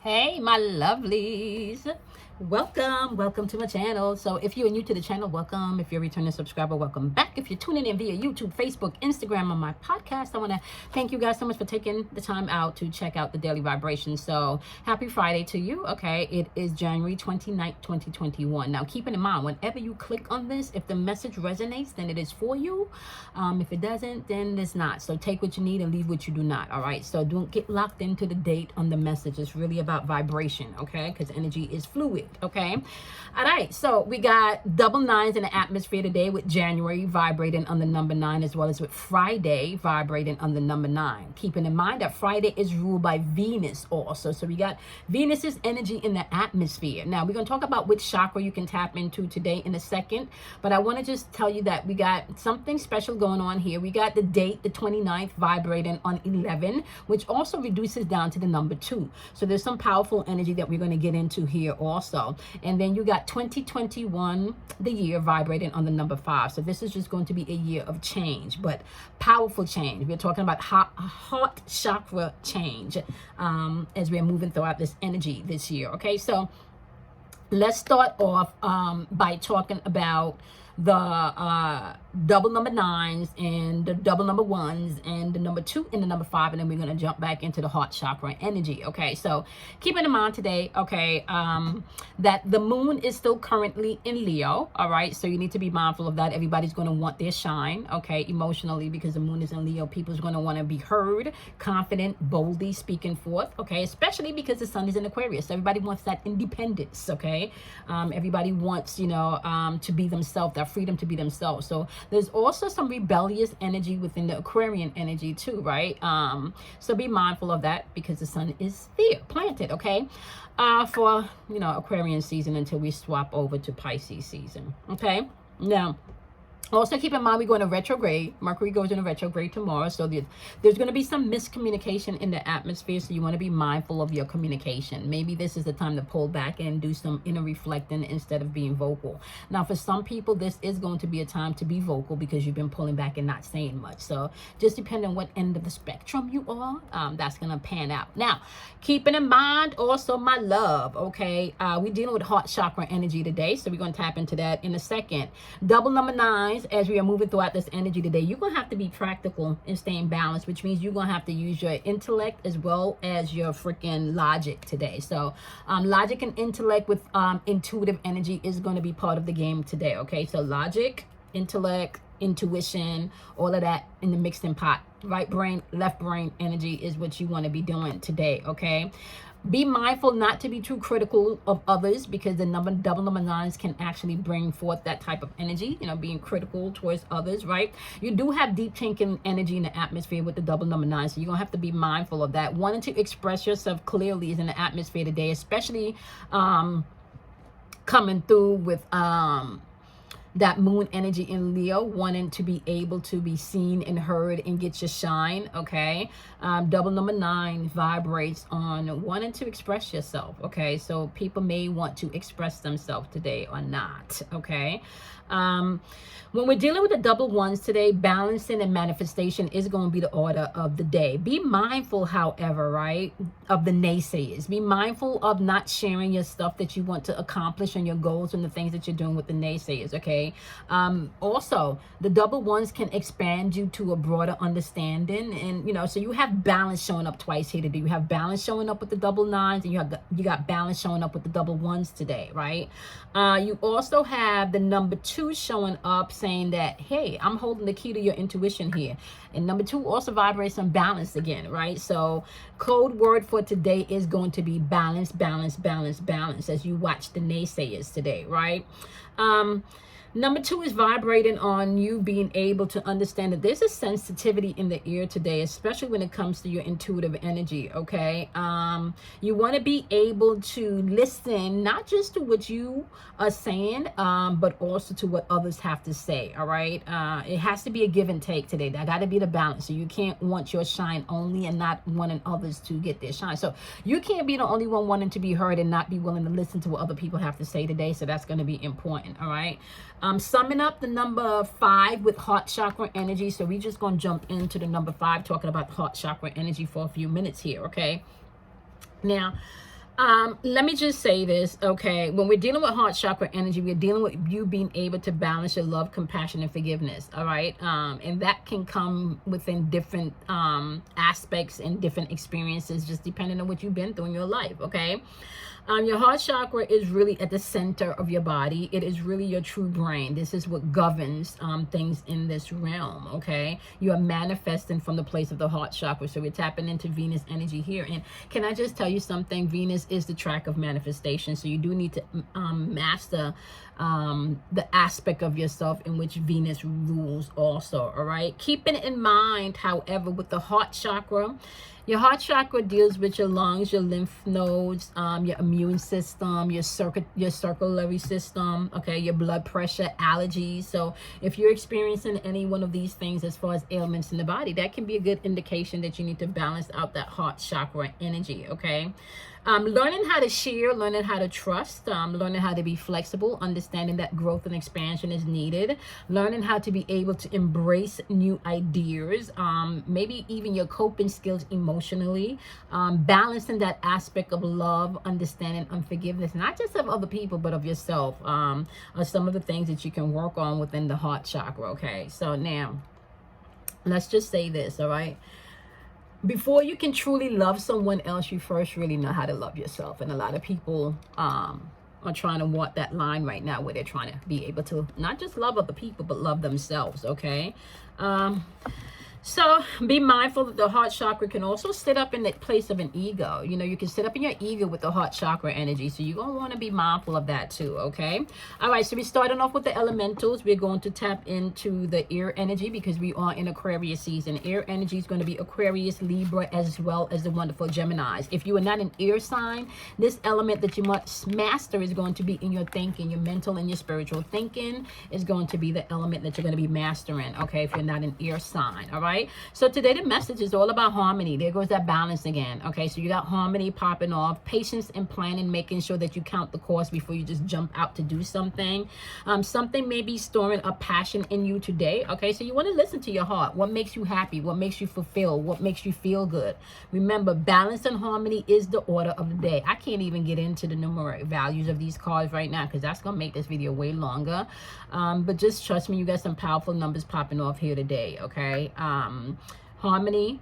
Hey, my lovelies. Welcome to my channel. So if you're new to the channel, welcome. If you're a returning subscriber, welcome back. If you're tuning in via YouTube, Facebook, Instagram, on my podcast, I want to thank you guys so much for taking the time out to check out the daily vibration. So happy Friday to you. Okay, it is January 29th, 2021. Now, keeping in mind, whenever you click on this, if the message resonates, then it is for you. If it doesn't, then it's not. So take what you need and leave what you do not. All right, so don't get locked into the date on the message. It's really about vibration, okay, because energy is fluid. Okay, all right, so we got double nines in the atmosphere today, with January vibrating on the number 9, as well as with Friday vibrating on the number 9. Keeping in mind that Friday is ruled by Venus also, so we got Venus's energy in the atmosphere. Now we're going to talk about which chakra you can tap into today in a second, but I want to just tell you that we got something special going on here. We got the date, the 29th, vibrating on 11, which also reduces down to the number 2. So there's some powerful energy that we're going to get into here also. And then you got 2021, the year, vibrating on the number 5. So this is just going to be a year of change, but powerful change. We're talking about heart chakra change as we're moving throughout this energy this year. Okay, so let's start off by talking about the double number 9s and the double number 1s and the number 2 and the number 5, and then we're going to jump back into the heart chakra energy. Okay, so keeping in mind today, okay, that the moon is still currently in Leo. All right, so you need to be mindful of that. Everybody's going to want their shine, okay, emotionally, because the moon is in Leo. People's going to want to be heard, confident, boldly speaking forth, okay, especially because the sun is in Aquarius. Everybody wants that independence, okay. Everybody wants, you know, to be themselves, that freedom to be themselves. So there's also some rebellious energy within the Aquarian energy too, right? So be mindful of that, because the sun is there, planted, okay, for, you know, Aquarian season until we swap over to Pisces season. Okay, now also keep in mind, we go into retrograde. Mercury goes into retrograde tomorrow. So there's going to be some miscommunication in the atmosphere. So you want to be mindful of your communication. Maybe this is the time to pull back and do some inner reflecting instead of being vocal. Now, for some people, this is going to be a time to be vocal because you've been pulling back and not saying much. So just depending on what end of the spectrum you are, that's going to pan out. Now, keeping in mind also, my love, okay, we're dealing with heart chakra energy today. So we're going to tap into that in a second. Double number 9. As we are moving throughout this energy today, you're going to have to be practical and stay in balance, which means you're going to have to use your intellect as well as your freaking logic today. So logic and intellect with intuitive energy is going to be part of the game today. Okay, so logic, intellect, intuition, all of that in the mixing pot. Right brain, left brain energy is what you want to be doing today. Okay, be mindful not to be too critical of others, because the double number 9s can actually bring forth that type of energy, you know, being critical towards others, right? You do have deep thinking energy in the atmosphere with the double number 9, so you're gonna have to be mindful of that. Wanting to express yourself clearly is in the atmosphere today, especially coming through with that moon energy in Leo, wanting to be able to be seen and heard and get your shine. Okay, double number 9 vibrates on wanting to express yourself. Okay, so people may want to express themselves today or not. Okay, when we're dealing with the double 1s today, balancing and manifestation is going to be the order of the day. Be mindful, however, right, of the naysayers. Be mindful of not sharing your stuff that you want to accomplish and your goals and the things that you're doing with the naysayers. Okay, also the double 1s can expand you to a broader understanding, and you know, so you have balance showing up twice here today. You have balance showing up with the double 9s, and you got balance showing up with the double 1s today, right? You also have the number 2 showing up, saying that, hey, I'm holding the key to your intuition here. And number 2 also vibrates on balance again, right? So code word for today is going to be balance, balance, balance, balance, as you watch the naysayers today, right? Number 2 is vibrating on you being able to understand that there's a sensitivity in the ear today, especially when it comes to your intuitive energy. Okay, you want to be able to listen not just to what you are saying, but also to what others have to say. All right, it has to be a give and take today. That got to be the balance. So you can't want your shine only and not wanting others to get their shine. So you can't be the only one wanting to be heard and not be willing to listen to what other people have to say today. So that's going to be important. All right. Summing up the number 5 with heart chakra energy. So we just going to jump into the number 5, talking about heart chakra energy for a few minutes here. Okay. Now, Let me just say this, okay? When we're dealing with heart chakra energy, we're dealing with you being able to balance your love, compassion, and forgiveness, all right? And that can come within different aspects and different experiences, just depending on what you've been through in your life, okay? Your heart chakra is really at the center of your body. It is really your true brain. This is what governs things in this realm, okay? You are manifesting from the place of the heart chakra. So we're tapping into Venus energy here. And can I just tell you something? Venus is the track of manifestation. So you do need to master the aspect of yourself in which Venus rules also, all right? Keeping in mind, however, with the heart chakra, your heart chakra deals with your lungs, your lymph nodes, your immune system, your circulatory system, okay, your blood pressure, allergies. So if you're experiencing any one of these things as far as ailments in the body, that can be a good indication that you need to balance out that heart chakra energy, okay? Learning how to share, learning how to trust, learning how to be flexible, understanding that growth and expansion is needed, learning how to be able to embrace new ideas, maybe even your coping skills emotionally, balancing that aspect of love, understanding, and forgiveness, not just of other people, but of yourself, are some of the things that you can work on within the heart chakra, okay? So now, let's just say this, all right? Before you can truly love someone else, you first really know how to love yourself. And a lot of people are trying to walk that line right now where they're trying to be able to not just love other people, but love themselves, okay? So be mindful that the heart chakra can also sit up in the place of an ego. You know, you can sit up in your ego with the heart chakra energy. So you're going to want to be mindful of that too, okay? All right, so we're starting off with the elementals. We're going to tap into the air energy because we are in Aquarius season. Air energy is going to be Aquarius, Libra, as well as the wonderful Geminis. If you are not an air sign, this element that you must master is going to be in your thinking, your mental and your spiritual thinking is going to be the element that you're going to be mastering, okay, if you're not an air sign, all right? So today the message is all about harmony. There goes that balance again. Okay, so you got harmony popping off, patience and planning, making sure that you count the cost before you just jump out to do something. Something may be storing a passion in you today. Okay, so you want to listen to your heart. What makes you happy? What makes you fulfilled? What makes you feel good? Remember, balance and harmony is the order of the day. I can't even get into the numeric values of these cards right now because that's going to make this video way longer. But just trust me, you got some powerful numbers popping off here today, okay? Harmony,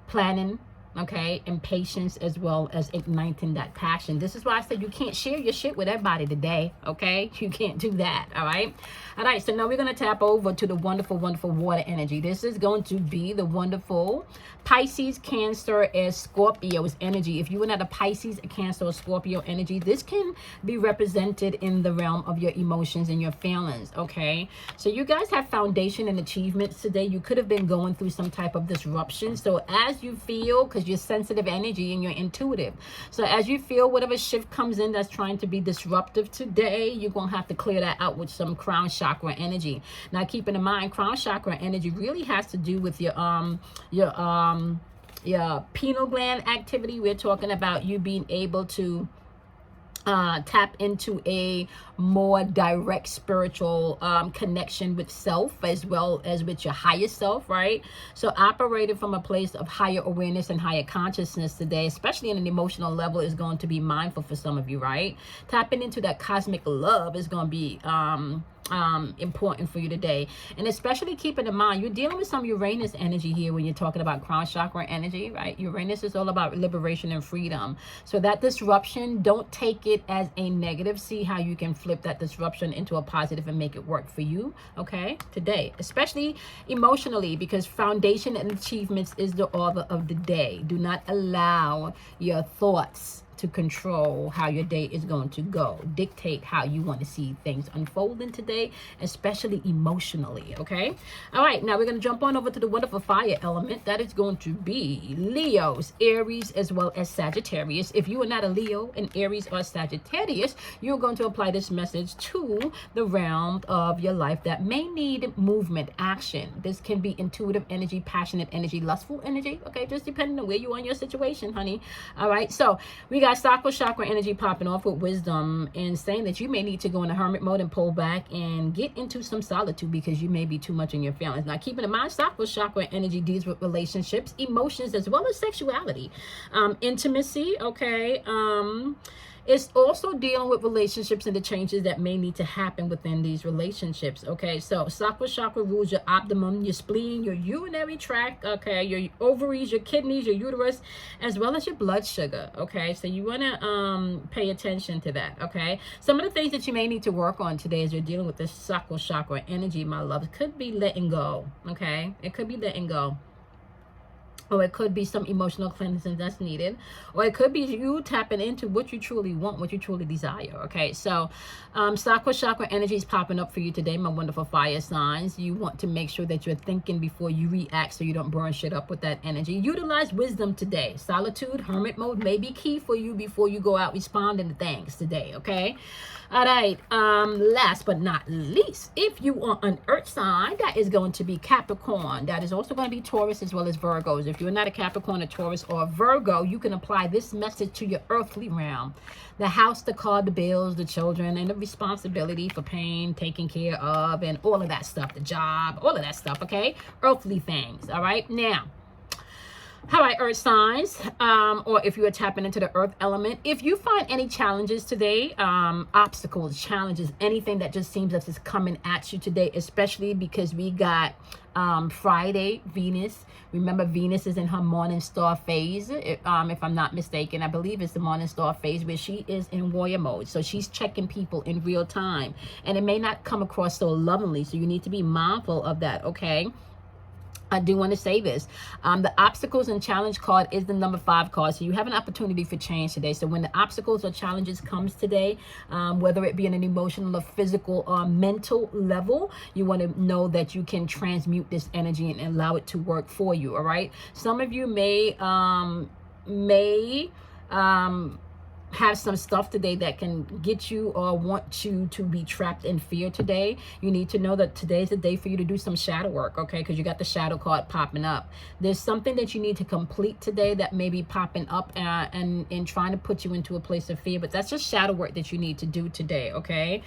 planning, okay, and patience, as well as igniting that passion. This is why I said you can't share your shit with everybody today, okay? You can't do that, all right? All right, so now we're going to tap over to the wonderful, wonderful water energy. This is going to be the wonderful Pisces, Cancer, and Scorpio's energy. If you are not a Pisces, a Cancer, or Scorpio energy, this can be represented in the realm of your emotions and your feelings, okay? So you guys have foundation and achievements today. You could have been going through some type of disruption. So as you feel, because you're sensitive energy and you're intuitive, so as you feel whatever shift comes in that's trying to be disruptive today, you're going to have to clear that out with some crown chakra energy. Now, keeping in mind, crown chakra energy really has to do with your pineal gland activity. We're talking about you being able to tap into a more direct spiritual connection with self, as well as with your higher self, right? So operating from a place of higher awareness and higher consciousness today, especially in an emotional level, is going to be mindful for some of you, right? Tapping into that cosmic love is going to be important for you today. And especially keeping in mind, you're dealing with some Uranus energy here when you're talking about crown chakra energy, right? Uranus is all about liberation and freedom. So that disruption, don't take it as a negative. See how you can flip that disruption into a positive and make it work for you, okay, today, especially emotionally, because foundation and achievements is the order of the day. Do not allow your thoughts to control how your day is going to go. Dictate how you want to see things unfolding today, especially emotionally, okay? All right, now we're going to jump on over to the wonderful fire element. That is going to be Leos, Aries, as well as Sagittarius. If you are not a Leo, an Aries, or Sagittarius, you're going to apply this message to the realm of your life that may need movement, action. This can be intuitive energy, passionate energy, lustful energy, okay? Just depending on where you are in your situation, honey. All right, so we got got sacral chakra energy popping off with wisdom and saying that you may need to go into hermit mode and pull back and get into some solitude because you may be too much in your feelings. Now, keeping in mind, sacral chakra energy deals with relationships, emotions, as well as sexuality, intimacy, okay? It's also dealing with relationships and the changes that may need to happen within these relationships, okay? So sacral chakra rules your abdomen, your spleen, your urinary tract, okay? Your ovaries, your kidneys, your uterus, as well as your blood sugar, okay? So you want to pay attention to that, okay? Some of the things that you may need to work on today as you're dealing with this sacral chakra energy, my love, could be letting go, okay? It could be letting go. Or it could be some emotional cleansing that's needed. Or it could be you tapping into what you truly want, what you truly desire. Okay, so sacral chakra energy is popping up for you today, my wonderful fire signs. You want to make sure that you're thinking before you react so you don't burn shit up with that energy. Utilize wisdom today. Solitude, hermit mode may be key for you before you go out responding to things today, okay? All right, last but not least, if you are an earth sign, that is going to be Capricorn. That is also going to be Taurus as well as Virgos. If you're not a Capricorn, a Taurus, or a Virgo, you can apply this message to your earthly realm. The house, the car, the bills, the children, and the responsibility for paying, taking care of, and all of that stuff, the job, all of that stuff, okay? Earthly things, all right? Now, all right, earth signs, or if you are tapping into the earth element, if you find any challenges today, obstacles, challenges, anything that just seems that is coming at you today, especially because we got Friday, Venus. Remember, Venus is in her morning star phase, if I'm not mistaken. I believe it's the morning star phase where she is in warrior mode. So she's checking people in real time. And it may not come across so lovingly, so you need to be mindful of that, okay? I do want to say this. The obstacles and challenge card is the number 5 card. So you have an opportunity for change today. So when the obstacles or challenges comes today, whether it be in an emotional or physical or mental level, you want to know that you can transmute this energy and allow it to work for you. All right. Some of you may have some stuff today that can get you or want you to be trapped in fear today. You need to know that today's the day for you to do some shadow work, okay? Because you got the shadow card popping up. There's something that you need to complete today that may be popping up and trying to put you into a place of fear, but that's just shadow work that you need to do today, okay?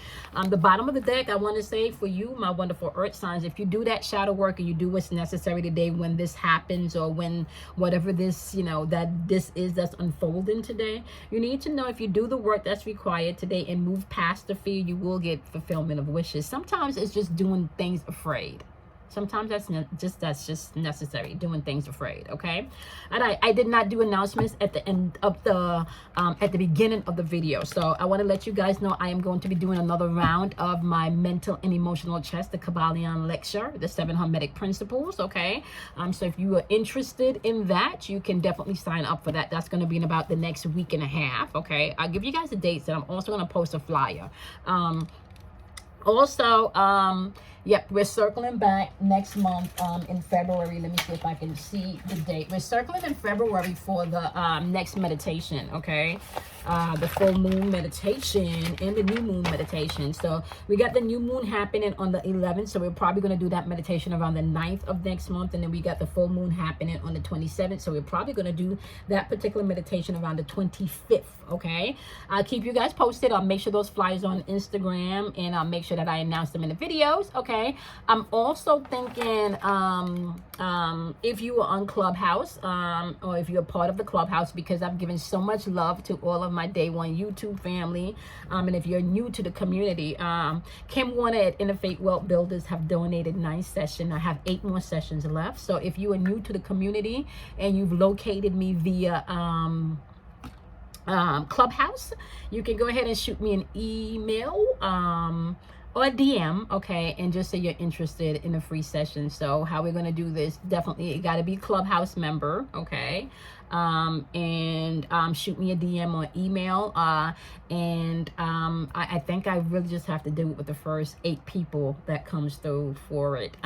The bottom of the deck, I want to say for you, my wonderful earth signs, if you do that shadow work and you do what's necessary today when this happens or when whatever this, you know, that this is that's unfolding today, you need to know if you do the work that's required today and move past the fear, you will get fulfillment of wishes. Sometimes it's just doing things afraid. Sometimes that's just necessary, doing things afraid, okay? All right, I did not do announcements at the end of the at the beginning of the video, so I want to let you guys know I am going to be doing another round of my mental and emotional chess, the Kabbalion lecture, the 7 Hermetic Principles, okay? So if you are interested in that, you can definitely sign up for that. That's going to be in about the next week and a half, okay? I'll give you guys the dates, and I'm also going to post a flyer. Yep, we're circling back next month in February. Let me see if I can see the date. We're circling in February for the next meditation, okay? The full moon meditation and the new moon meditation. So we got the new moon happening on the 11th, so we're probably going to do that meditation around the 9th of next month, and then we got the full moon happening on the 27th, so we're probably going to do that particular meditation around the 25th, okay? I'll keep you guys posted. I'll make sure those flyers on Instagram, and I'll make sure that I announce them in the videos, okay? I'm also thinking if you are on Clubhouse or if you're part of the Clubhouse, because I've given so much love to all of my day one YouTube family, and if you're new to the community, Kim Warner at Interfaith Wealth Builders have donated 9 sessions. I have 8 more sessions left. So if you are new to the community and you've located me via Clubhouse, you can go ahead and shoot me an email or a DM, okay, and just say you're interested in a free session. So how we're going to do this, definitely you got to be Clubhouse member, okay, and shoot me a DM or email, and I think I really just have to do it with the first 8 people that comes through for it.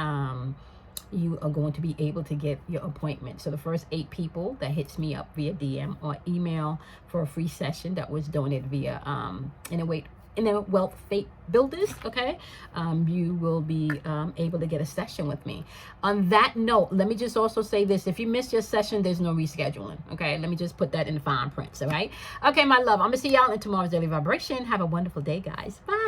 You are going to be able to get your appointment. So the first 8 people that hits me up via DM or email for a free session that was donated via, and wait, inner wealth fate builders, okay, you will be able to get a session with me. On that note, let me just also say this: if you miss your session, there's no rescheduling, okay? Let me just put that in the fine print, all right? Okay, my love, I'm gonna see y'all in tomorrow's daily vibration. Have a wonderful day, guys. Bye.